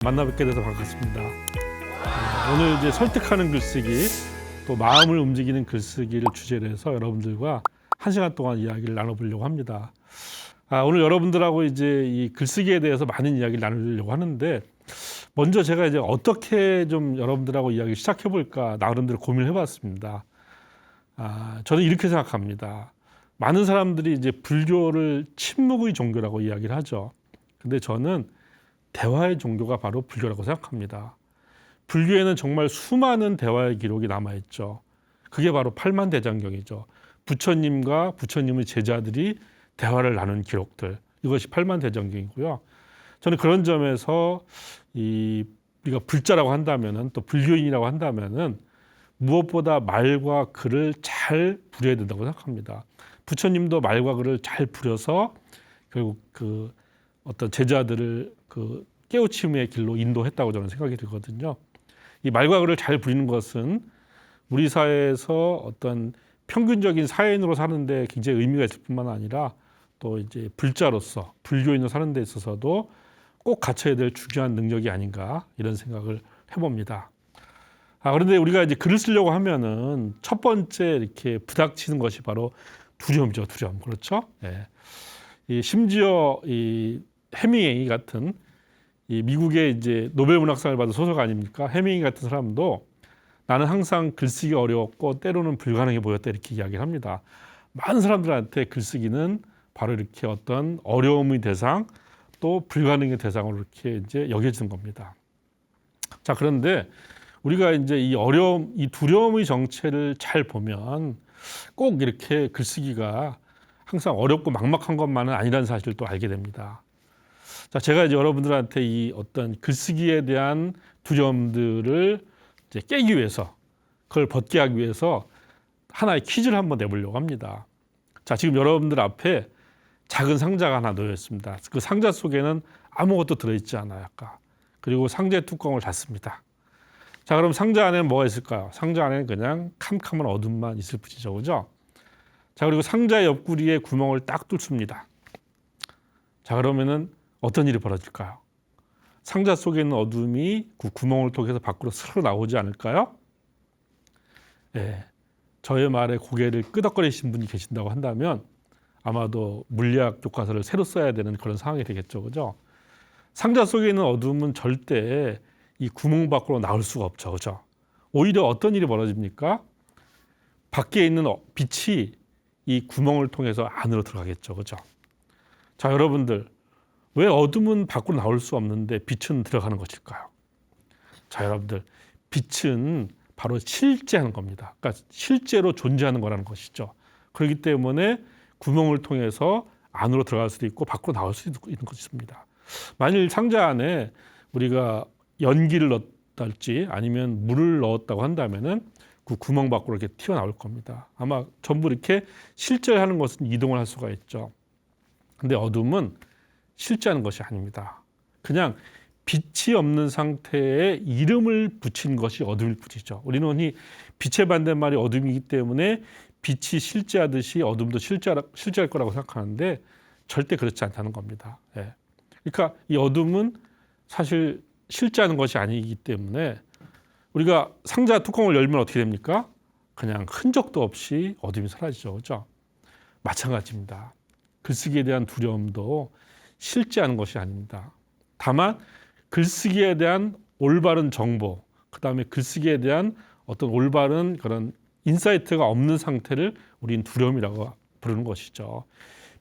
만나 뵙게 돼서 반갑습니다. 오늘 이제 설득하는 글쓰기, 또 마음을 움직이는 글쓰기를 주제로 해서 여러분들과 1시간 동안 이야기를 나눠보려고 합니다. 오늘 여러분들하고 이제 이 글쓰기에 대해서 많은 이야기를 나누려고 하는데, 먼저 제가 이제 어떻게 좀 여러분들하고 이야기 시작해 볼까 나름대로 고민을 해봤습니다. 저는 이렇게 생각합니다. 많은 사람들이 이제 불교를 침묵의 종교라고 이야기를 하죠. 근데 저는 대화의 종교가 바로 불교라고 생각합니다. 불교에는 정말 수많은 대화의 기록이 남아있죠. 그게 바로 팔만대장경이죠. 부처님과 부처님의 제자들이 대화를 나눈 기록들, 이것이 팔만대장경이고요. 저는 그런 점에서 우리가 불자라고 한다면은, 또 불교인이라고 한다면은 무엇보다 말과 글을 잘 부려야 된다고 생각합니다. 부처님도 말과 글을 잘 부려서 결국 그 어떤 제자들을 그 깨우침의 길로 인도했다고 저는 생각이 들거든요. 이 말과 글을 잘 부리는 것은 우리 사회에서 어떤 평균적인 사회인으로 사는데 굉장히 의미가 있을 뿐만 아니라, 또 이제 불자로서 불교인으로 사는 데 있어서도 꼭 갖춰야 될 중요한 능력이 아닌가, 이런 생각을 해봅니다. 그런데 우리가 이제 글을 쓰려고 하면은 첫 번째 이렇게 부닥치는 것이 바로 두려움이죠, 두려움. 그렇죠? 예. 심지어 이 해밍웨이 같은 이 미국의 이제 노벨 문학상을 받은 소설가 아닙니까? 해밍웨이 같은 사람도 나는 항상 글쓰기 어려웠고 때로는 불가능해 보였다, 이렇게 이야기를 합니다. 많은 사람들한테 글쓰기는 바로 이렇게 어떤 어려움의 대상, 또 불가능의 대상으로 이렇게 이제 여겨지는 겁니다. 자, 그런데 우리가 이제 이 어려움, 이 두려움의 정체를 잘 보면 꼭 이렇게 글쓰기가 항상 어렵고 막막한 것만은 아니라는 사실을 또 알게 됩니다. 자, 제가 이제 여러분들한테 이 어떤 글쓰기에 대한 두려움들을 이제 깨기 위해서, 그걸 벗게 하기 위해서 하나의 퀴즈를 한번 내보려고 합니다. 자, 지금 여러분들 앞에 작은 상자가 하나 놓여 있습니다. 그 상자 속에는 아무것도 들어있지 않아요, 아까. 그리고 상자의 뚜껑을 닫습니다. 자, 그럼 상자 안에는 뭐가 있을까요? 상자 안에는 그냥 캄캄한 어둠만 있을 뿐이죠, 그죠? 자, 그리고 상자의 옆구리에 구멍을 딱 뚫습니다. 자, 그러면은 어떤 일이 벌어질까요? 상자 속에 있는 어둠이 그 구멍을 통해서 밖으로 스르 나오지 않을까요? 예, 저의 말에 고개를 끄덕거리신 분이 계신다고 한다면 아마도 물리학 교과서를 새로 써야 되는 그런 상황이 되겠죠, 그죠? 상자 속에 있는 어둠은 절대 이 구멍 밖으로 나올 수가 없죠, 그죠? 오히려 어떤 일이 벌어집니까? 밖에 있는 빛이 이 구멍을 통해서 안으로 들어가겠죠, 그죠? 자, 여러분들, 왜 어둠은 밖으로 나올 수 없는데 빛은 들어가는 것일까요? 자, 여러분들, 빛은 바로 실제하는 겁니다. 그러니까 실제로 존재하는 거라는 것이죠. 그렇기 때문에 구멍을 통해서 안으로 들어갈 수도 있고 밖으로 나올 수도 있는 것입니다. 만일 상자 안에 우리가 연기를 넣었달지 아니면 물을 넣었다고 한다면은 그 구멍 밖으로 이렇게 튀어나올 겁니다. 아마 전부 이렇게 실제하는 것은 이동을 할 수가 있죠. 근데 어둠은 실제하는 것이 아닙니다. 그냥 빛이 없는 상태에 이름을 붙인 것이 어둠일 뿐이죠. 우리는 흔히 빛의 반대말이 어둠이기 때문에 빛이 실제하듯이 어둠도 실제할 거라고 생각하는데 절대 그렇지 않다는 겁니다. 예. 그러니까 이 어둠은 사실 실제하는 것이 아니기 때문에 우리가 상자 뚜껑을 열면 어떻게 됩니까? 그냥 흔적도 없이 어둠이 사라지죠, 그렇죠? 마찬가지입니다. 글쓰기에 대한 두려움도 실제하는 것이 아닙니다. 다만 글쓰기에 대한 올바른 정보, 그 다음에 글쓰기에 대한 어떤 올바른 그런 인사이트가 없는 상태를 우린 두려움이라고 부르는 것이죠.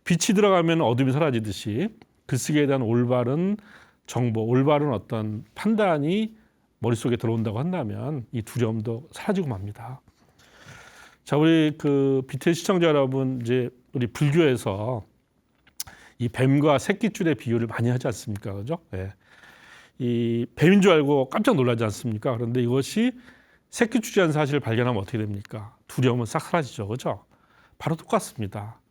빛이 들어가면 어둠이 사라지듯이 글쓰기에 대한 올바른 정보, 올바른 어떤 판단이 머릿속에 들어온다고 한다면 이 두려움도 사라지고 맙니다. 자, 우리 그 BTS 시청자 여러분, 이제 우리 불교에서 이 뱀과 새끼줄의 비유를 많이 하지 않습니까? 그죠? 예. 이 뱀인 줄 알고 깜짝 놀라지 않습니까? 그런데 이것이 새끼줄이라는 사실을 발견하면 어떻게 됩니까? 두려움은 싹 사라지죠, 그죠? 바로 똑같습니다.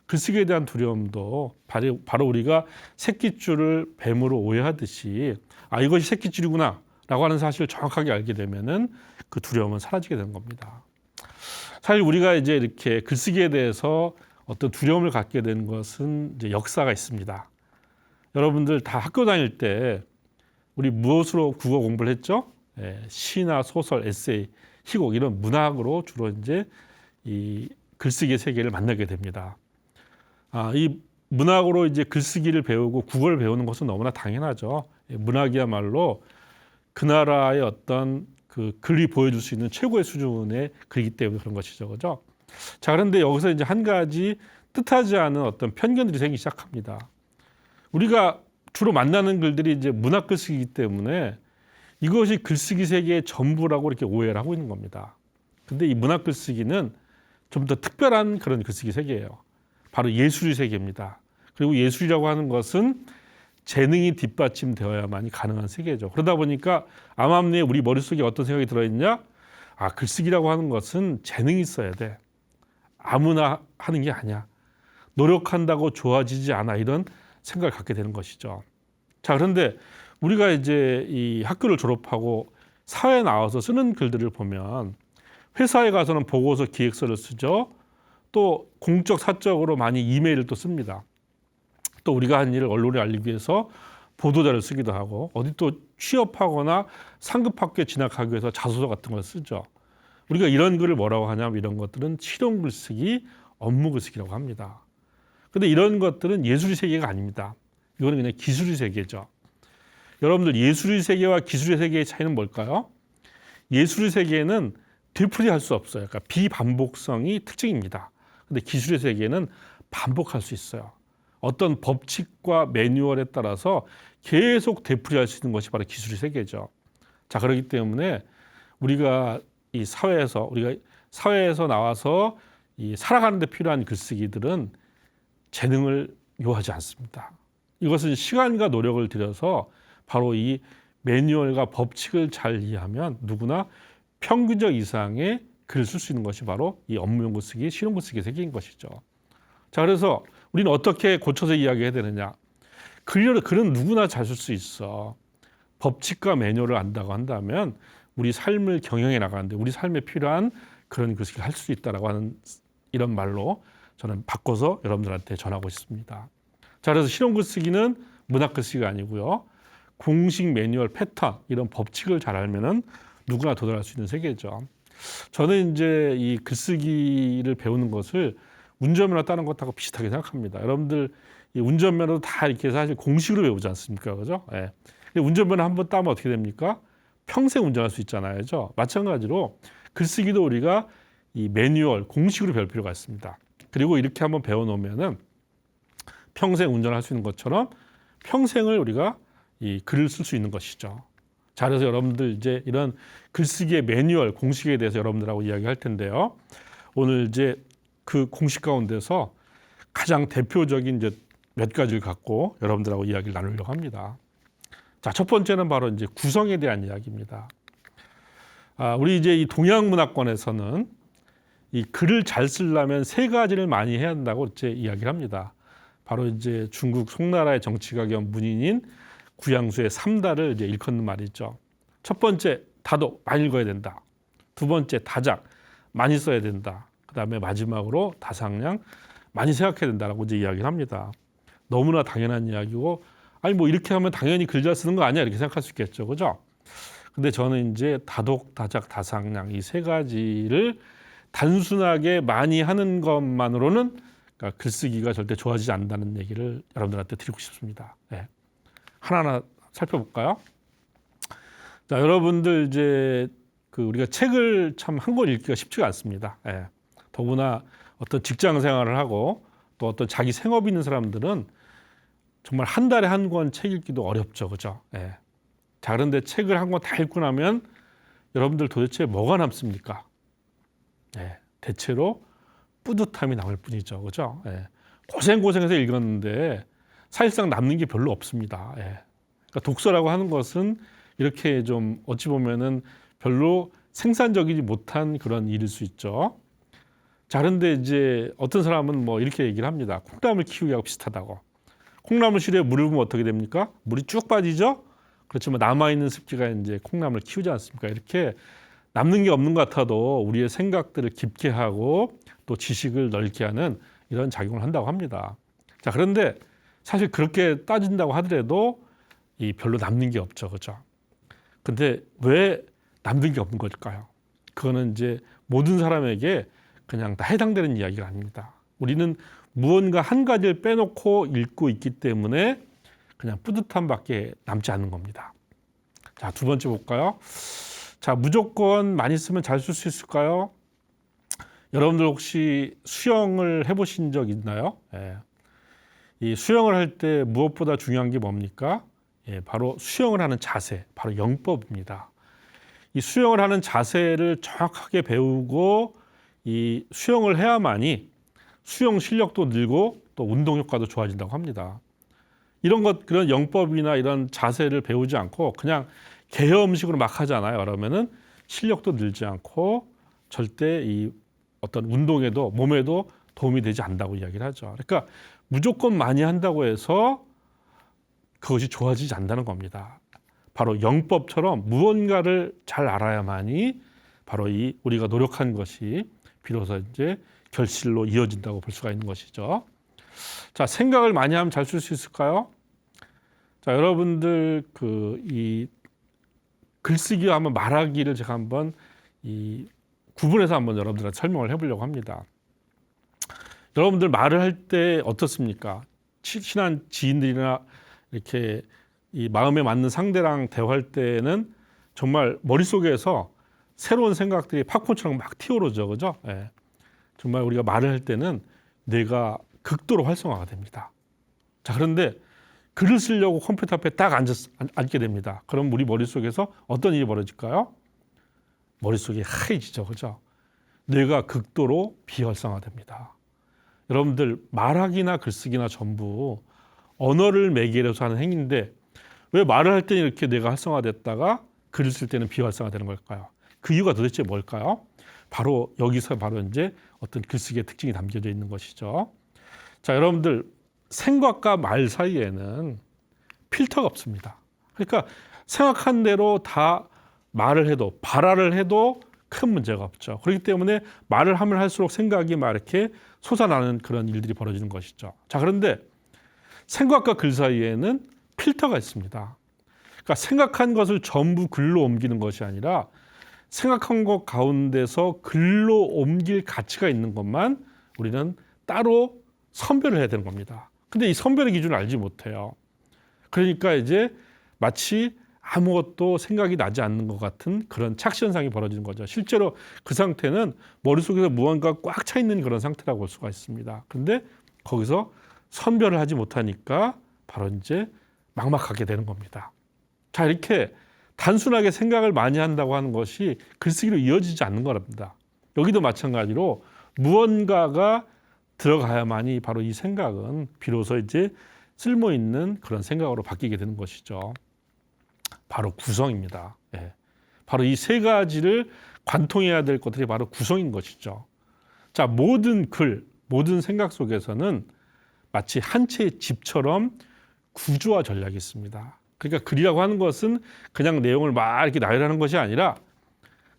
글쓰기에 대한 두려움도 바로 우리가 새끼줄을 뱀으로 오해하듯이 이것이 새끼줄이구나 라고 하는 사실을 정확하게 알게 되면은 그 두려움은 사라지게 되는 겁니다. 사실 우리가 이제 이렇게 글쓰기에 대해서 어떤 두려움을 갖게 된 것은 이제 역사가 있습니다. 여러분들 다 학교 다닐 때 우리 무엇으로 국어 공부를 했죠? 시나 소설, 에세이, 희곡 이런 문학으로 주로 이제 이 글쓰기의 세계를 만나게 됩니다. 이 문학으로 이제 글쓰기를 배우고 국어를 배우는 것은 너무나 당연하죠. 문학이야말로 그 나라의 어떤 그 글이 보여줄 수 있는 최고의 수준의 글이기 때문에 그런 것이죠, 그죠? 자, 그런데 여기서 이제 한 가지 뜻하지 않은 어떤 편견들이 생기기 시작합니다. 우리가 주로 만나는 글들이 이제 문학 글쓰기이기 때문에 이것이 글쓰기 세계의 전부라고 이렇게 오해를 하고 있는 겁니다. 근데 이 문학 글쓰기는 좀 더 특별한 그런 글쓰기 세계예요. 바로 예술의 세계입니다. 그리고 예술이라고 하는 것은 재능이 뒷받침되어야만이 가능한 세계죠. 그러다 보니까 암암리에 우리 머릿속에 어떤 생각이 들어있냐? 글쓰기라고 하는 것은 재능이 있어야 돼. 아무나 하는 게 아니야. 노력한다고 좋아지지 않아. 이런 생각을 갖게 되는 것이죠. 자, 그런데 우리가 이제 이 학교를 졸업하고 사회에 나와서 쓰는 글들을 보면 회사에 가서는 보고서 기획서를 쓰죠. 또 공적 사적으로 많이 이메일을 또 씁니다. 또 우리가 한 일을 언론에 알리기 위해서 보도자를 쓰기도 하고 어디 또 취업하거나 상급학교에 진학하기 위해서 자소서 같은 걸 쓰죠. 우리가 이런 글을 뭐라고 하냐면 이런 것들은 실용 글쓰기, 업무 글쓰기라고 합니다. 그런데 이런 것들은 예술의 세계가 아닙니다. 이거는 그냥 기술의 세계죠. 여러분들 예술의 세계와 기술의 세계의 차이는 뭘까요? 예술의 세계는 되풀이할 수 없어요. 그러니까 비반복성이 특징입니다. 근데 기술의 세계는 반복할 수 있어요. 어떤 법칙과 매뉴얼에 따라서 계속 되풀이할 수 있는 것이 바로 기술의 세계죠. 자, 그렇기 때문에 우리가 사회에서 나와서 이 살아가는 데 필요한 글쓰기들은 재능을 요하지 않습니다. 이것은 시간과 노력을 들여서 바로 이 매뉴얼과 법칙을 잘 이해하면 누구나 평균적 이상의 글을 쓸 수 있는 것이 바로 이 업무용 글쓰기, 실용 글쓰기 세계인 것이죠. 자, 그래서 우리는 어떻게 고쳐서 이야기해야 되느냐? 글은 누구나 잘 쓸 수 있어. 법칙과 매뉴얼을 안다고 한다면 우리 삶을 경영해 나가는데 우리 삶에 필요한 그런 글쓰기를 할 수 있다라고 하는 이런 말로 저는 바꿔서 여러분들한테 전하고 싶습니다. 자, 그래서 실용 글쓰기는 문학 글쓰기가 아니고요. 공식 매뉴얼 패턴 이런 법칙을 잘 알면은 누구나 도달할 수 있는 세계죠. 저는 이제 이 글쓰기를 배우는 것을 운전면허 따는 것하고 비슷하게 생각합니다. 여러분들 이 운전면허도 다 이렇게 사실 공식으로 배우지 않습니까? 그죠? 예. 근데 운전면허 한번 따면 어떻게 됩니까? 평생 운전할 수 있잖아요. 그죠? 마찬가지로 글쓰기도 우리가 이 매뉴얼 공식으로 배울 필요가 있습니다. 그리고 이렇게 한번 배워놓으면은 평생 운전할 수 있는 것처럼 평생을 우리가 이 글을 쓸 수 있는 것이죠. 자, 그래서 여러분들 이제 이런 글쓰기의 매뉴얼 공식에 대해서 여러분들하고 이야기할 텐데요. 오늘 이제 그 공식 가운데서 가장 대표적인 이제 몇 가지를 갖고 여러분들하고 이야기를 나누려고 합니다. 자, 첫 번째는 바로 이제 구성에 대한 이야기입니다. 우리 이제 이 동양 문화권에서는 이 글을 잘 쓰려면 세 가지를 많이 해야 한다고 이제 이야기를 합니다. 바로 이제 중국 송나라의 정치가 겸 문인인 구양수의 3다를 이제 일컫는 말이죠. 첫 번째, 다독, 많이 읽어야 된다. 두 번째, 다작, 많이 써야 된다. 그 다음에 마지막으로 다상량, 많이 생각해야 된다라고 이제 이야기를 합니다. 너무나 당연한 이야기고, 아니 뭐 이렇게 하면 당연히 글 잘 쓰는 거 아니야 이렇게 생각할 수 있겠죠, 그죠? 근데 저는 이제 다독, 다작, 다상량 이 세 가지를 단순하게 많이 하는 것만으로는 그러니까 글쓰기가 절대 좋아지지 않는다는 얘기를 여러분들한테 드리고 싶습니다. 네. 하나하나 살펴볼까요? 자, 여러분들 이제 우리가 책을 참 한 권 읽기가 쉽지가 않습니다. 예. 더구나 어떤 직장 생활을 하고 또 어떤 자기 생업이 있는 사람들은 정말 한 달에 한 권 책 읽기도 어렵죠, 그죠? 예. 자, 그런데 책을 한 권 다 읽고 나면 여러분들 도대체 뭐가 남습니까? 예. 대체로 뿌듯함이 남을 뿐이죠, 그죠? 예. 고생해서 읽었는데 사실상 남는 게 별로 없습니다. 예. 그러니까 독서라고 하는 것은 이렇게 좀 어찌 보면은 별로 생산적이지 못한 그런 일일 수 있죠. 자, 그런데 이제 어떤 사람은 뭐 이렇게 얘기를 합니다. 콩나물 키우기하고 비슷하다고. 콩나물 실에 물을 부으면 어떻게 됩니까? 물이 쭉 빠지죠? 그렇지만 남아있는 습기가 이제 콩나물을 키우지 않습니까? 이렇게 남는 게 없는 것 같아도 우리의 생각들을 깊게 하고 또 지식을 넓게 하는 이런 작용을 한다고 합니다. 자, 그런데 사실 그렇게 따진다고 하더라도 이 별로 남는 게 없죠, 그죠? 근데 왜 남는 게 없는 걸까요? 그거는 이제 모든 사람에게 그냥 다 해당되는 이야기가 아닙니다. 우리는 무언가 한 가지를 빼놓고 읽고 있기 때문에 그냥 뿌듯함밖에 남지 않는 겁니다. 자, 두 번째 볼까요? 자, 무조건 많이 쓰면 잘 쓸 수 있을까요? 여러분들 혹시 수영을 해보신 적 있나요? 예. 이 수영을 할 때 무엇보다 중요한 게 뭡니까? 예, 바로 수영을 하는 자세, 바로 영법입니다. 이 수영을 하는 자세를 정확하게 배우고 이 수영을 해야만이 수영 실력도 늘고 또 운동 효과도 좋아진다고 합니다. 그런 영법이나 이런 자세를 배우지 않고 그냥 계엄식으로 막 하잖아요. 그러면은 실력도 늘지 않고 절대 이 어떤 운동에도 몸에도 도움이 되지 않는다고 이야기를 하죠. 그러니까 무조건 많이 한다고 해서 그것이 좋아지지 않는다는 겁니다. 바로 영법처럼 무언가를 잘 알아야만이 바로 이 우리가 노력한 것이 비로소 이제 결실로 이어진다고 볼 수가 있는 것이죠. 자, 생각을 많이 하면 잘 쓸 수 있을까요? 자, 여러분들 이 글쓰기와 한번 말하기를 제가 한번 이 구분해서 한번 여러분들한테 설명을 해보려고 합니다. 여러분들 말을 할 때 어떻습니까? 친한 지인들이나 이렇게 이 마음에 맞는 상대랑 대화할 때는 정말 머릿속에서 새로운 생각들이 팝콘처럼 막 튀어오르죠, 그죠? 예. 정말 우리가 말을 할 때는 뇌가 극도로 활성화가 됩니다. 자, 그런데 글을 쓰려고 컴퓨터 앞에 딱 앉게 됩니다. 그럼 우리 머릿속에서 어떤 일이 벌어질까요? 머릿속이 하얘지죠, 그죠? 뇌가 극도로 비활성화됩니다. 여러분들 말하기나 글쓰기나 전부 언어를 매개로 해서 하는 행위인데 왜 말을 할 때는 이렇게 뇌가 활성화됐다가 글을 쓸 때는 비활성화되는 걸까요? 그 이유가 도대체 뭘까요? 바로 여기서 바로 이제 어떤 글쓰기의 특징이 담겨져 있는 것이죠. 자, 여러분들 생각과 말 사이에는 필터가 없습니다. 그러니까 생각한 대로 다 말을 해도 발화를 해도 큰 문제가 없죠. 그렇기 때문에 말을 하면 할수록 생각이 막 이렇게 솟아나는 그런 일들이 벌어지는 것이죠. 자, 그런데 생각과 글 사이에는 필터가 있습니다. 그러니까 생각한 것을 전부 글로 옮기는 것이 아니라 생각한 것 가운데서 글로 옮길 가치가 있는 것만 우리는 따로 선별을 해야 되는 겁니다. 근데 이 선별의 기준을 알지 못해요. 그러니까 이제 마치 아무것도 생각이 나지 않는 것 같은 그런 착시 현상이 벌어지는 거죠. 실제로 그 상태는 머릿속에서 무언가 꽉 차 있는 그런 상태라고 볼 수가 있습니다. 그런데 거기서 선별을 하지 못하니까 바로 이제 막막하게 되는 겁니다. 자, 이렇게 단순하게 생각을 많이 한다고 하는 것이 글쓰기로 이어지지 않는 겁니다. 여기도 마찬가지로 무언가가 들어가야만이 바로 이 생각은 비로소 이제 쓸모 있는 그런 생각으로 바뀌게 되는 것이죠. 바로 구성입니다. 예. 바로 이 세 가지를 관통해야 될 것들이 바로 구성인 것이죠. 자, 모든 글, 모든 생각 속에서는 마치 한 채의 집처럼 구조와 전략이 있습니다. 그러니까 글이라고 하는 것은 그냥 내용을 막 이렇게 나열하는 것이 아니라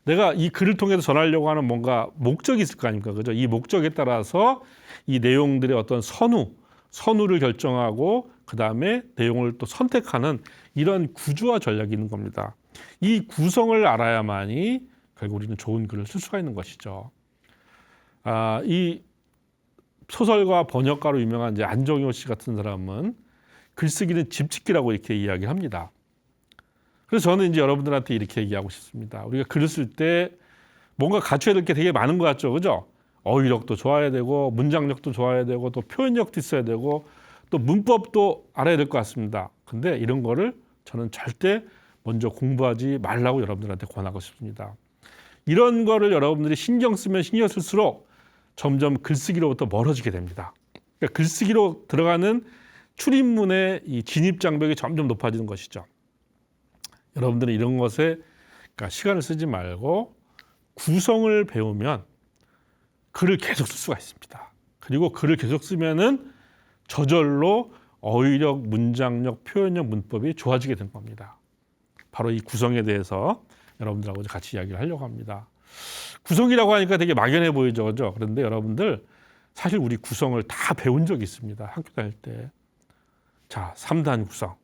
내가 이 글을 통해서 전하려고 하는 뭔가 목적이 있을 거 아닙니까? 그죠? 이 목적에 따라서 이 내용들의 어떤 선우를 결정하고 그 다음에 내용을 또 선택하는 이런 구조와 전략이 있는 겁니다. 이 구성을 알아야만이 결국 우리는 좋은 글을 쓸 수가 있는 것이죠. 이 소설가 번역가로 유명한 이제 안정효 씨 같은 사람은 글쓰기는 집짓기라고 이렇게 이야기를 합니다. 그래서 저는 이제 여러분들한테 이렇게 얘기하고 싶습니다. 우리가 글을 쓸 때 뭔가 갖춰야 될 게 되게 많은 것 같죠, 그죠? 어휘력도 좋아야 되고 문장력도 좋아야 되고 또 표현력도 있어야 되고 또 문법도 알아야 될 것 같습니다. 근데 이런 거를 저는 절대 먼저 공부하지 말라고 여러분들한테 권하고 싶습니다. 이런 거를 여러분들이 신경 쓰면 신경 쓸수록 점점 글쓰기로부터 멀어지게 됩니다. 그러니까 글쓰기로 들어가는 출입문의 이 진입 장벽이 점점 높아지는 것이죠. 여러분들은 이런 것에 그러니까 시간을 쓰지 말고 구성을 배우면 글을 계속 쓸 수가 있습니다. 그리고 글을 계속 쓰면은 저절로 어휘력, 문장력, 표현력, 문법이 좋아지게 되는 겁니다. 바로 이 구성에 대해서 여러분들하고 같이 이야기를 하려고 합니다. 구성이라고 하니까 되게 막연해 보이죠, 그죠? 그런데 여러분들 사실 우리 구성을 다 배운 적이 있습니다. 학교 다닐 때. 자, 3단 구성,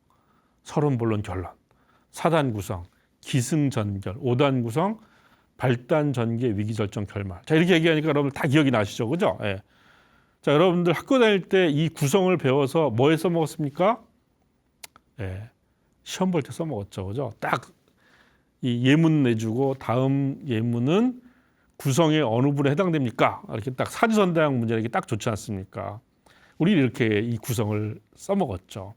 서론, 본론, 결론, 4단 구성, 기승전결, 5단 구성, 발단, 전개, 위기, 절정, 결말. 자, 이렇게 얘기하니까 여러분들 다 기억이 나시죠? 그죠? 예. 자, 여러분들 학교 다닐 때 이 구성을 배워서 뭐에 써먹었습니까? 예. 시험 볼 때 써먹었죠. 그죠? 딱 이 예문 내주고 다음 예문은 구성의 어느 부분에 해당됩니까? 이렇게 딱 사지선다형 문제 이렇게 딱 좋지 않습니까? 우리 이렇게 이 구성을 써먹었죠.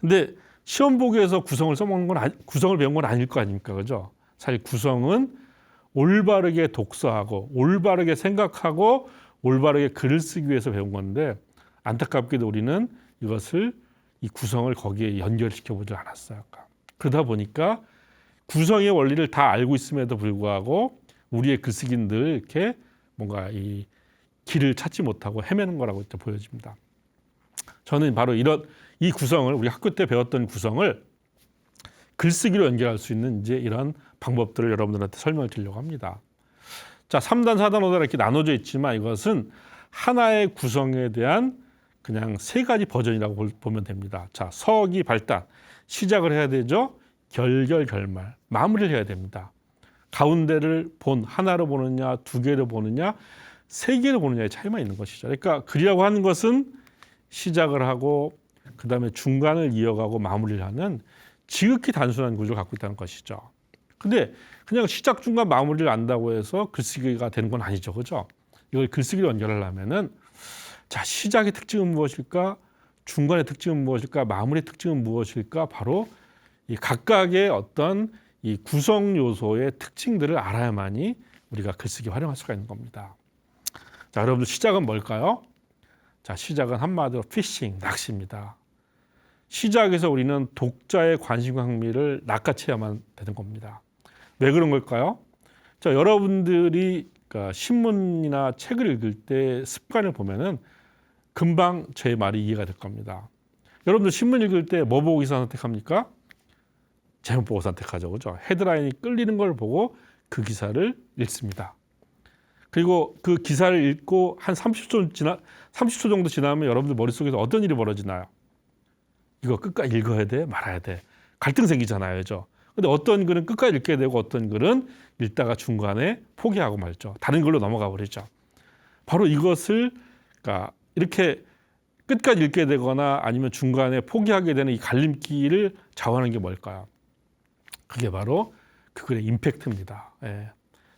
근데 시험 보기에서 구성을 써먹는 건 구성을 배운 건 아닐 거 아닙니까? 그죠? 사실 구성은 올바르게 독서하고 올바르게 생각하고 올바르게 글을 쓰기 위해서 배운 건데 안타깝게도 우리는 이것을 이 구성을 거기에 연결시켜 보지 않았어요. 그러다 보니까 구성의 원리를 다 알고 있음에도 불구하고 우리의 글쓰기는 늘 이렇게 뭔가 이 길을 찾지 못하고 헤매는 거라고 보여집니다. 저는 바로 이런 이 구성을 우리 학교 때 배웠던 구성을 글쓰기로 연결할 수 있는 이제 이런 방법들을 여러분들한테 설명을 드리려고 합니다. 자, 3단, 4단, 5단 이렇게 나눠져 있지만 이것은 하나의 구성에 대한 그냥 세 가지 버전이라고 보면 됩니다. 자, 서기, 발단, 시작을 해야 되죠. 결결, 결말, 마무리를 해야 됩니다. 가운데를 하나로 보느냐, 두 개로 보느냐, 세 개로 보느냐의 차이만 있는 것이죠. 그러니까 글이라고 하는 것은 시작을 하고 그 다음에 중간을 이어가고 마무리를 하는 지극히 단순한 구조를 갖고 있다는 것이죠. 근데 그냥 시작, 중간, 마무리를 안다고 해서 글쓰기가 되는 건 아니죠. 그죠? 이걸 글쓰기로 연결하려면은 자, 시작의 특징은 무엇일까? 중간의 특징은 무엇일까? 마무리의 특징은 무엇일까? 바로 이 각각의 어떤 이 구성 요소의 특징들을 알아야만이 우리가 글쓰기 활용할 수가 있는 겁니다. 자, 여러분들 시작은 뭘까요? 자, 시작은 한마디로 피싱, 낚시입니다. 시작에서 우리는 독자의 관심과 흥미를 낚아채야만 되는 겁니다. 왜 그런 걸까요? 자, 여러분들이 그러니까 신문이나 책을 읽을 때 습관을 보면은 금방 제 말이 이해가 될 겁니다. 여러분들 신문 읽을 때 뭐 보고 기사 선택합니까? 제목 보고 선택하죠. 그죠? 헤드라인이 끌리는 걸 보고 그 기사를 읽습니다. 그리고 그 기사를 읽고 한 30초 정도 지나면 여러분들 머릿속에서 어떤 일이 벌어지나요? 이거 끝까지 읽어야 돼? 말아야 돼? 갈등 생기잖아요. 그죠? 근데 어떤 글은 끝까지 읽게 되고 어떤 글은 읽다가 중간에 포기하고 말죠. 다른 글로 넘어가 버리죠. 바로 이것을 그러니까 이렇게 끝까지 읽게 되거나 아니면 중간에 포기하게 되는 이 갈림길을 좌우하는 게 뭘까요? 그게 바로 그 글의 임팩트입니다. 예.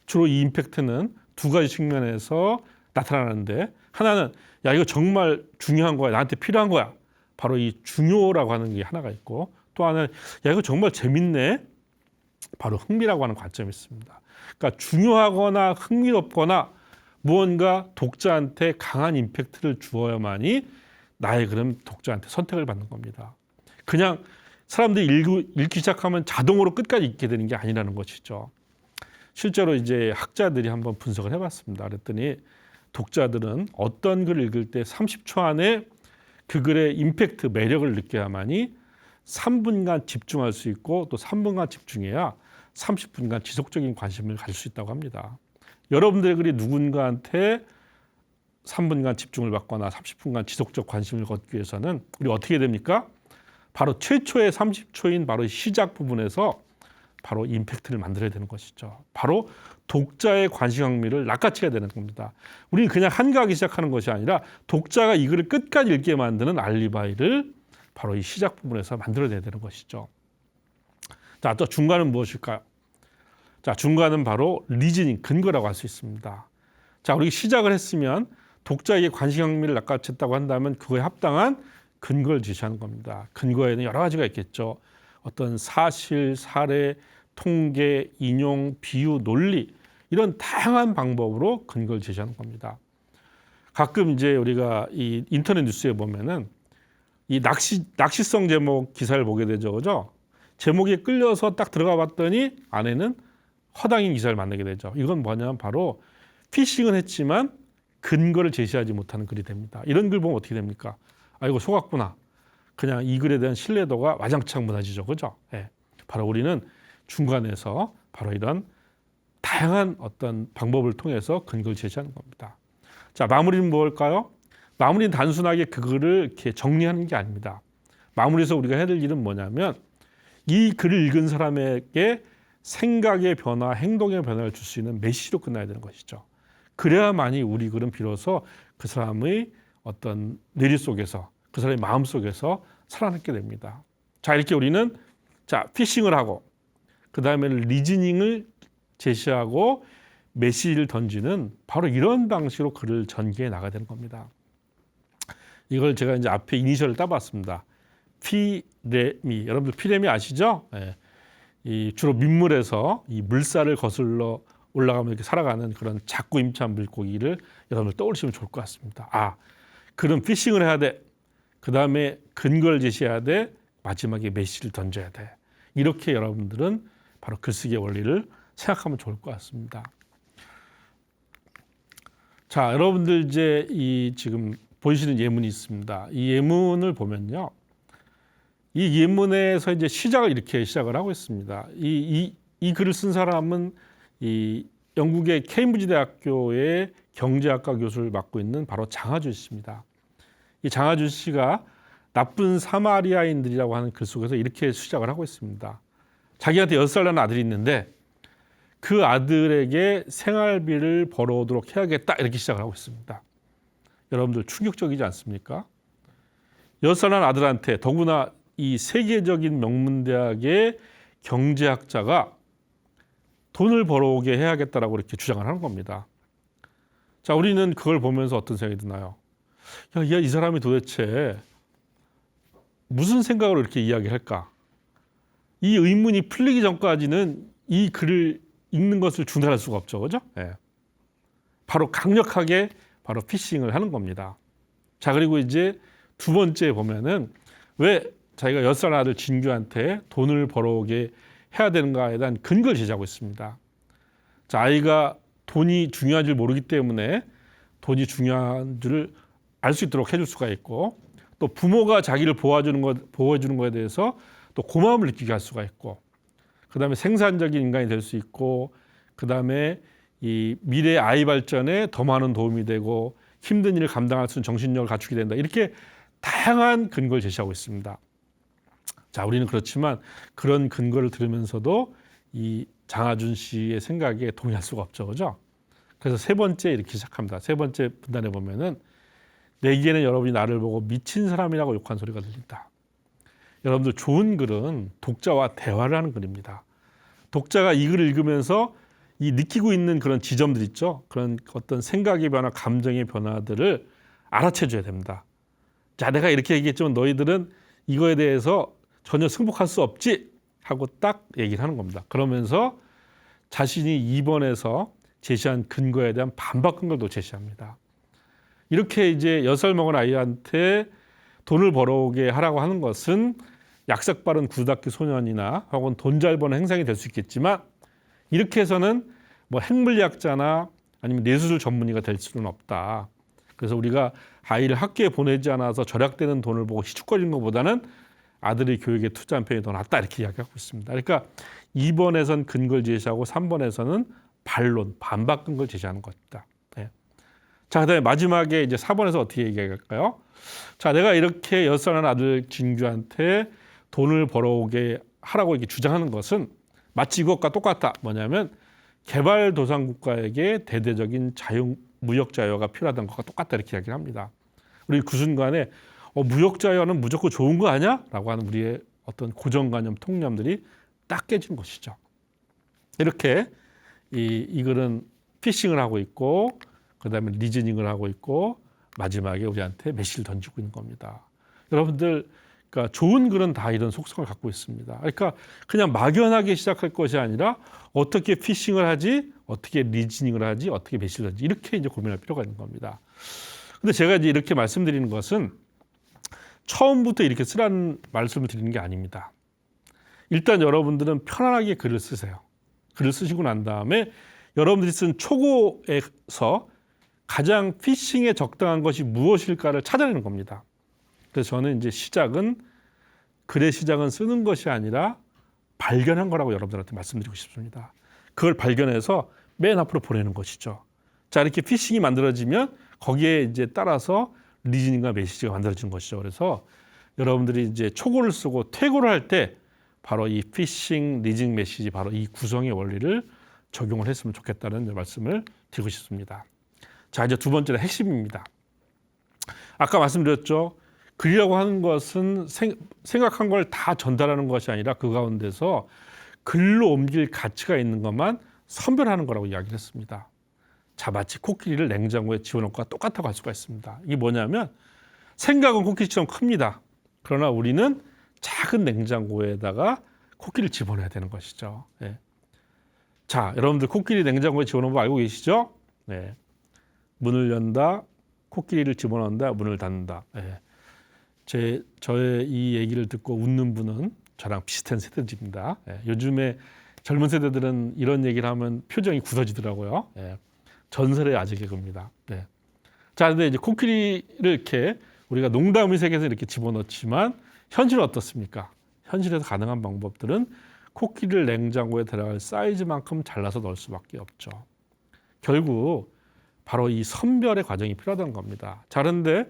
주로 이 임팩트는 두 가지 측면에서 나타나는데 하나는 야 이거 정말 중요한 거야. 나한테 필요한 거야. 바로 이 중요라고 하는 게 하나가 있고 또 하나는 야 이거 정말 재밌네. 바로 흥미라고 하는 관점이 있습니다. 그러니까 중요하거나 흥미롭거나 무언가 독자한테 강한 임팩트를 주어야만이 나의 그런 독자한테 선택을 받는 겁니다. 그냥 사람들이 읽기 시작하면 자동으로 끝까지 읽게 되는 게 아니라는 것이죠. 실제로 이제 학자들이 한번 분석을 해봤습니다. 그랬더니 독자들은 어떤 글을 읽을 때 30초 안에 그 글의 임팩트, 매력을 느껴야만이 3분간 집중할 수 있고 또 3분간 집중해야 30분간 지속적인 관심을 가질 수 있다고 합니다. 여러분들의 글이 누군가한테 3분간 집중을 받거나 30분간 지속적 관심을 갖기 위해서는 우리 어떻게 됩니까? 바로 최초의 30초인 바로 시작 부분에서 바로 임팩트를 만들어야 되는 것이죠. 바로 독자의 관심 흥미를 낚아채야 되는 겁니다. 우리는 그냥 한가하게 시작하는 것이 아니라 독자가 이 글을 끝까지 읽게 만드는 알리바이를 바로 이 시작 부분에서 만들어내야 되는 것이죠. 자, 또 중간은 무엇일까요? 자, 중간은 바로 리즈닝, 근거라고 할 수 있습니다. 자, 우리 시작을 했으면 독자에게 관심 흥미를 낚아챘다고 한다면 그거에 합당한 근거를 제시하는 겁니다. 근거에는 여러 가지가 있겠죠. 어떤 사실, 사례, 통계, 인용, 비유, 논리 이런 다양한 방법으로 근거를 제시하는 겁니다. 가끔 이제 우리가 이 인터넷 뉴스에 보면은 이 낚시성 제목 기사를 보게 되죠, 그죠? 제목에 끌려서 딱 들어가 봤더니 안에는 허당인 기사를 만나게 되죠. 이건 뭐냐면 바로 피싱은 했지만 근거를 제시하지 못하는 글이 됩니다. 이런 글 보면 어떻게 됩니까? 아, 이거 속았구나. 그냥 이 글에 대한 신뢰도가 와장창 무너지죠, 그죠? 예. 바로 우리는 중간에서 바로 이런 다양한 어떤 방법을 통해서 근거를 제시하는 겁니다. 자, 마무리는 뭘까요? 마무리는 단순하게 그 글을 이렇게 정리하는 게 아닙니다. 마무리에서 우리가 해야 될 일은 뭐냐면 이 글을 읽은 사람에게 생각의 변화, 행동의 변화를 줄 수 있는 메시지로 끝나야 되는 것이죠. 그래야만이 우리 글은 비로소 그 사람의 어떤 뇌리 속에서, 그 사람의 마음 속에서 살아남게 됩니다. 자, 이렇게 우리는 피싱을 하고 그 다음에는 리즈닝을 제시하고 메시지를 던지는 바로 이런 방식으로 글을 전개해 나가야 되는 겁니다. 이걸 제가 이제 앞에 이니셜을 따봤습니다. 피레미. 여러분들 피레미 아시죠? 네. 이 주로 민물에서 이 물살을 거슬러 올라가면 이렇게 살아가는 그런 작고 임차한 물고기를 여러분들 떠올리시면 좋을 것 같습니다. 아, 그런 피싱을 해야 돼. 그 다음에 근거를 제시해야 돼. 마지막에 메시지를 던져야 돼. 이렇게 여러분들은 바로 글쓰기의 원리를 생각하면 좋을 것 같습니다. 자, 여러분들 이제 이 지금 보시는 예문이 있습니다. 이 예문을 보면요, 이 예문에서 이제 시작을 이렇게 시작을 하고 있습니다. 이 글을 쓴 사람은 이 영국의 케임브리지 대학교의 경제학과 교수를 맡고 있는 바로 장하준 씨입니다. 이 장하준 씨가 나쁜 사마리아인들이라고 하는 글 속에서 이렇게 시작을 하고 있습니다. 자기한테 6살 나는 아들이 있는데 그 아들에게 생활비를 벌어오도록 해야겠다, 이렇게 시작을 하고 있습니다. 여러분들 충격적이지 않습니까? 6살 난 아들한테, 더구나 이 세계적인 명문대학의 경제학자가 돈을 벌어오게 해야겠다라고 이렇게 주장을 하는 겁니다. 자, 우리는 그걸 보면서 어떤 생각이 드나요? 야, 이 사람이 도대체 무슨 생각으로 이렇게 이야기할까? 이 의문이 풀리기 전까지는 이 글을 읽는 것을 중단할 수가 없죠, 그죠? 네. 바로 강력하게 바로 피싱을 하는 겁니다. 자, 그리고 이제 두 번째 보면은 왜 자기가 6살 아들 진규한테 돈을 벌어오게 해야 되는가에 대한 근거를 제시하고 있습니다. 자, 아이가 돈이 중요한 줄 모르기 때문에 돈이 중요한 줄을 알 수 있도록 해줄 수가 있고, 또 부모가 자기를 보호해주는 것에 대해서 또 고마움을 느끼게 할 수가 있고, 그 다음에 생산적인 인간이 될 수 있고, 그 다음에 이 미래 아이 발전에 더 많은 도움이 되고 힘든 일을 감당할 수 있는 정신력을 갖추게 된다. 이렇게 다양한 근거를 제시하고 있습니다. 자, 우리는 그렇지만 그런 근거를 들으면서도 이 장하준 씨의 생각에 동의할 수가 없죠, 그죠? 그래서 세 번째 이렇게 시작합니다. 세 번째 분단에 보면은 내게는 여러분이 나를 보고 미친 사람이라고 욕한 소리가 들린다. 여러분들, 좋은 글은 독자와 대화를 하는 글입니다. 독자가 이 글을 읽으면서 이 느끼고 있는 그런 지점들 있죠. 그런 어떤 생각의 변화, 감정의 변화들을 알아채줘야 됩니다. 자, 내가 이렇게 얘기했지만 너희들은 이거에 대해서 전혀 승복할 수 없지 하고 딱 얘기를 하는 겁니다. 그러면서 자신이 2번에서 제시한 근거에 대한 반박 근거도 제시합니다. 이렇게 이제 6살 먹은 아이한테 돈을 벌어오게 하라고 하는 것은 약삭 빠른 구닥기 소년이나 혹은 돈 잘 버는 행상이 될 수 있겠지만, 이렇게 해서는 뭐 핵물리학자나 아니면 뇌수술 전문의가 될 수는 없다. 그래서 우리가 아이를 학교에 보내지 않아서 절약되는 돈을 보고 희죽거리는 것보다는 아들의 교육에 투자한 편이 더 낫다, 이렇게 이야기하고 있습니다. 그러니까 2번에서는 근거를 제시하고 3번에서는 반론, 반박 근거를 제시하는 것이다. 네. 자, 그다음에 마지막에 이제 4번에서 어떻게 얘기할까요? 자, 내가 이렇게 6살 아들 진규한테 돈을 벌어오게 하라고 이렇게 주장하는 것은 마치 이것과 똑같다. 뭐냐면 개발도상 국가에게 대대적인 무역 자유화가 필요하다는 것과 똑같다, 이렇게 이야기를 합니다. 우리 그 순간에 무역 자유화는 무조건 좋은 거 아니야? 라고 하는 우리의 어떤 고정관념, 통념들이 딱 깨지는 것이죠. 이렇게 이 글은 피싱을 하고 있고, 그 다음에 리즈닝을 하고 있고, 마지막에 우리한테 메시지를 던지고 있는 겁니다. 여러분들, 그러니까 좋은 글은 다 이런 속성을 갖고 있습니다. 그러니까 그냥 막연하게 시작할 것이 아니라 어떻게 피싱을 하지, 어떻게 리즈닝을 하지, 어떻게 메시지를 던지, 이렇게 이제 고민할 필요가 있는 겁니다. 근데 제가 이제 이렇게 말씀드리는 것은 처음부터 이렇게 쓰라는 말씀을 드리는 게 아닙니다. 일단 여러분들은 편안하게 글을 쓰세요. 글을 쓰시고 난 다음에 여러분들이 쓴 초고에서 가장 피싱에 적당한 것이 무엇일까를 찾아내는 겁니다. 그래서 저는 이제 글의 시작은 쓰는 것이 아니라 발견한 거라고 여러분들한테 말씀드리고 싶습니다. 그걸 발견해서 맨 앞으로 보내는 것이죠. 자, 이렇게 피싱이 만들어지면 거기에 이제 따라서 리즈닝과 메시지가 만들어지는 것이죠. 그래서 여러분들이 이제 초고를 쓰고 퇴고를 할 때 바로 이 피싱 리징 메시지 바로 이 구성의 원리를 적용을 했으면 좋겠다는 말씀을 드리고 싶습니다. 자, 이제 두 번째는 핵심입니다. 아까 말씀드렸죠. 글이라고 하는 것은 생각한 걸 다 전달하는 것이 아니라 그 가운데서 글로 옮길 가치가 있는 것만 선별하는 거라고 이야기를 했습니다. 자, 마치 코끼리를 냉장고에 집어넣고 똑같다고 할 수가 있습니다. 이게 뭐냐면 생각은 코끼리처럼 큽니다. 그러나 우리는 작은 냉장고에다가 코끼리를 집어넣어야 되는 것이죠. 네. 자, 여러분들 코끼리 냉장고에 집어넣는 거 알고 계시죠? 네. 문을 연다, 코끼리를 집어넣는다, 문을 닫는다. 네. 저의 이 얘기를 듣고 웃는 분은 저랑 비슷한 세대입니다. 네. 요즘에 젊은 세대들은 이런 얘기를 하면 표정이 굳어지더라고요. 네. 전설의 아재 개그입니다. 네. 자, 근데 이제 코끼리를 이렇게 우리가 농담의 세계에서 이렇게 집어넣지만 현실은 어떻습니까? 현실에서 가능한 방법들은 코끼리를 냉장고에 들어갈 사이즈만큼 잘라서 넣을 수밖에 없죠. 결국 바로 이 선별의 과정이 필요하다는 겁니다. 자, 그런데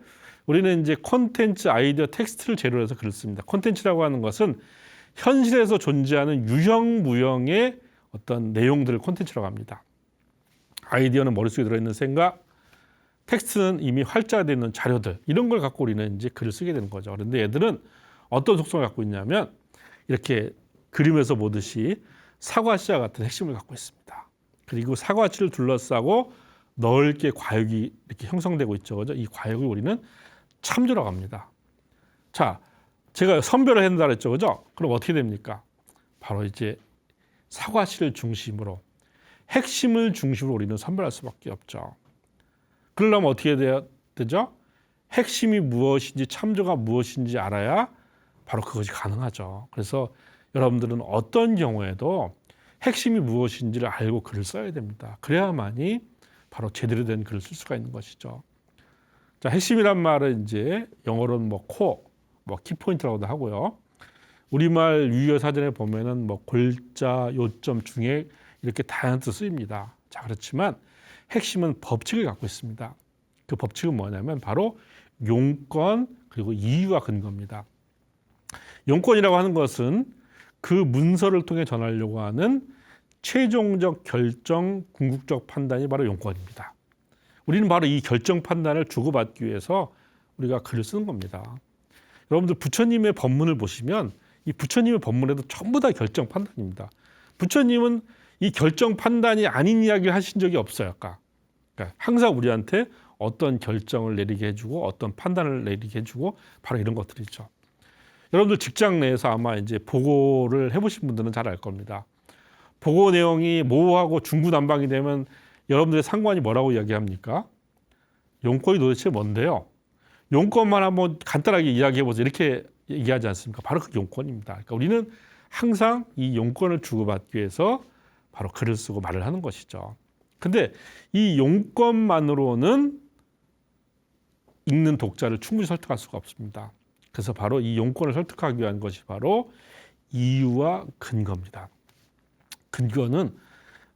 우리는 이제 콘텐츠, 아이디어, 텍스트를 재료로 해서 글을 씁니다. 콘텐츠라고 하는 것은 현실에서 존재하는 유형무형의 어떤 내용들을 콘텐츠라고 합니다. 아이디어는 머릿속에 들어있는 생각, 텍스트는 이미 활자되어 있는 자료들, 이런 걸 갖고 우리는 이제 글을 쓰게 되는 거죠. 그런데 얘들은 어떤 속성을 갖고 있냐면 이렇게 그림에서 보듯이 사과씨와 같은 핵심을 갖고 있습니다. 그리고 사과씨를 둘러싸고 넓게 과육이 이렇게 형성되고 있죠. 그죠? 이 과육을 우리는 참조라고 합니다. 자, 제가 선별을 한다 그랬죠. 그죠? 그럼 어떻게 됩니까? 바로 이제 사과씨를 중심으로 핵심을 중심으로 우리는 선별할 수밖에 없죠. 그러려면 어떻게 돼야 되죠? 핵심이 무엇인지 참조가 무엇인지 알아야 바로 그것이 가능하죠. 그래서 여러분들은 어떤 경우에도 핵심이 무엇인지를 알고 글을 써야 됩니다. 그래야만이 바로 제대로 된 글을 쓸 수가 있는 것이죠. 자, 핵심이란 말은 이제 영어로는 키포인트라고도 하고요. 우리말 유의어 사전에 보면은 골자, 요점, 중에 이렇게 다양한 뜻 쓰입니다. 자, 그렇지만 핵심은 법칙을 갖고 있습니다. 그 법칙은 뭐냐면 바로 용건 그리고 이유와 근거입니다. 용건이라고 하는 것은 그 문서를 통해 전하려고 하는 최종적 결정, 궁극적 판단이 바로 용건입니다. 우리는 바로 이 결정 판단을 주고받기 위해서 우리가 글을 쓰는 겁니다. 여러분들 부처님의 법문을 보시면 이 부처님의 법문에도 전부 다 결정 판단입니다. 부처님은 이 결정 판단이 아닌 이야기를 하신 적이 없어요. 그러니까 항상 우리한테 어떤 결정을 내리게 해주고 어떤 판단을 내리게 해주고 바로 이런 것들이죠. 여러분들 직장 내에서 아마 이제 보고를 해보신 분들은 잘 알 겁니다. 보고 내용이 모호하고 중구난방이 되면 여러분들의 상관이 뭐라고 이야기합니까? 용건이 도대체 뭔데요? 용건만 한번 간단하게 이야기해보세요. 이렇게 얘기하지 않습니까? 바로 그 용건입니다. 그러니까 우리는 항상 이 용건을 주고받기 위해서 바로 글을 쓰고 말을 하는 것이죠. 근데 이 용건만으로는 읽는 독자를 충분히 설득할 수가 없습니다. 그래서 바로 이 용건을 설득하기 위한 것이 바로 이유와 근거입니다. 근거는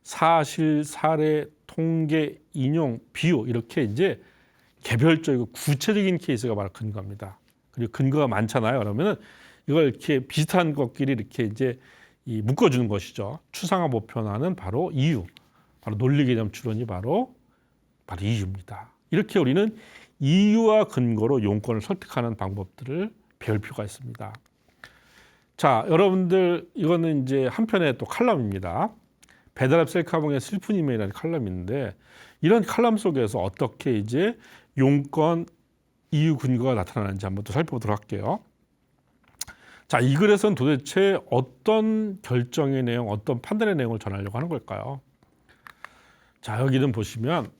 사실, 사례, 통계, 인용, 비유 이렇게 이제 개별적이고 구체적인 케이스가 바로 근거입니다. 그리고 근거가 많잖아요. 그러면은 이걸 이렇게 비슷한 것끼리 이렇게 이제 묶어주는 것이죠. 추상화 보편화는 바로 이유, 바로 논리 개념 추론이 바로 이유입니다. 이렇게 우리는 이유와 근거로 용건을 설득하는 방법들을 배울 필요가 있습니다. 자, 여러분들 이거는 이제 한편의 또 칼럼입니다. 배달앱 셀카봉의 슬픈 이메일이라는 칼럼인데 이런 칼럼 속에서 어떻게 이제 용건, 이유, 근거가 나타나는지 한번 또 살펴보도록 할게요. 자, 이 글에서는 도대체 어떤 결정의 내용, 어떤 판단의 내용을 전하려고 하는 걸까요? 자, 여기는 보시면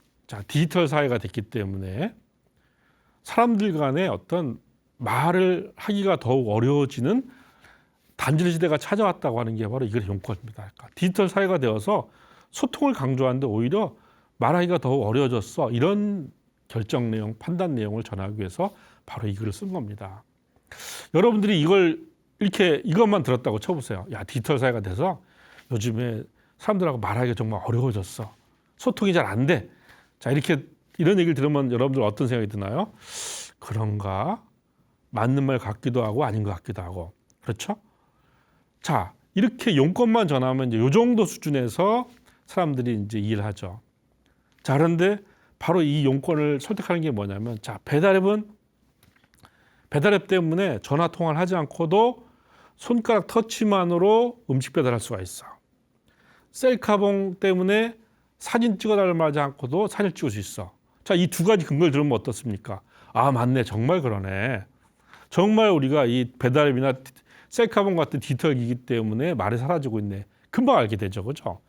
디지털 사회가 됐기 때문에 사람들 간에 어떤 말을 하기가 더욱 어려워지는 단절 시대가 찾아왔다고 하는 게 바로 이글의 용건입니다. 그러니까 디지털 사회가 되어서 소통을 강조하는데 오히려 말하기가 더욱 어려워졌어. 이런 결정 내용, 판단 내용을 전하기 위해서 바로 이 글을 쓴 겁니다. 여러분들이 이것만 들었다고 쳐보세요. 야, 디지털 사회가 돼서 요즘에 사람들하고 말하기가 정말 어려워졌어. 소통이 잘 안 돼. 자, 이런 얘기를 들으면 여러분들 어떤 생각이 드나요? 그런가? 맞는 말 같기도 하고 아닌 것 같기도 하고. 그렇죠? 자, 이렇게 용건만 전하면 이제 요 정도 수준에서 사람들이 이제 이해를 하죠. 자, 그런데 바로 이 용건을 설득하는 게 뭐냐면, 자, 배달앱 때문에 전화 통화를 하지 않고도 손가락 터치만으로 음식 배달할 수가 있어. 셀카봉 때문에 사진 찍어달라고 하지 않고도 사진을 찍을 수 있어. 자, 이 두 가지 근거를 들으면 어떻습니까? 아, 맞네. 정말 그러네. 정말 우리가 이 배달앱이나 셀카봉 같은 디지털 기기 때문에 말이 사라지고 있네. 금방 알게 되죠. 그죠?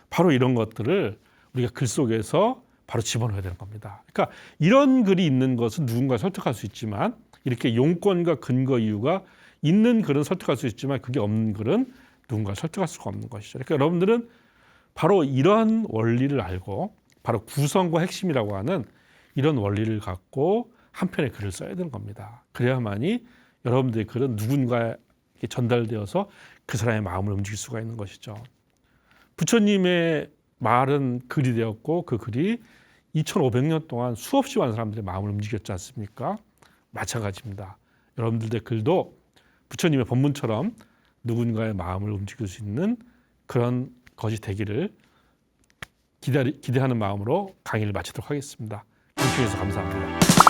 바로 이런 것들을 우리가 글 속에서 바로 집어넣어야 되는 겁니다. 그러니까 이런 글이 있는 것은 누군가 설득할 수 있지만, 이렇게 용건과 근거 이유가 있는 글은 설득할 수 있지만 그게 없는 글은 누군가 설득할 수가 없는 것이죠. 그러니까 여러분들은 바로 이런 원리를 알고, 바로 구성과 핵심이라고 하는 이런 원리를 갖고 한 편의 글을 써야 되는 겁니다. 그래야만이 여러분들의 글은 누군가에게 전달되어서 그 사람의 마음을 움직일 수가 있는 것이죠. 부처님의 말은 글이 되었고, 그 글이 2500년 동안 수없이 많은 사람들의 마음을 움직였지 않습니까? 마찬가지입니다. 여러분들의 글도 부처님의 법문처럼 누군가의 마음을 움직일 수 있는 그런 것이 되기를 기대하는 마음으로 강의를 마치도록 하겠습니다. 경청해 주셔서 감사합니다.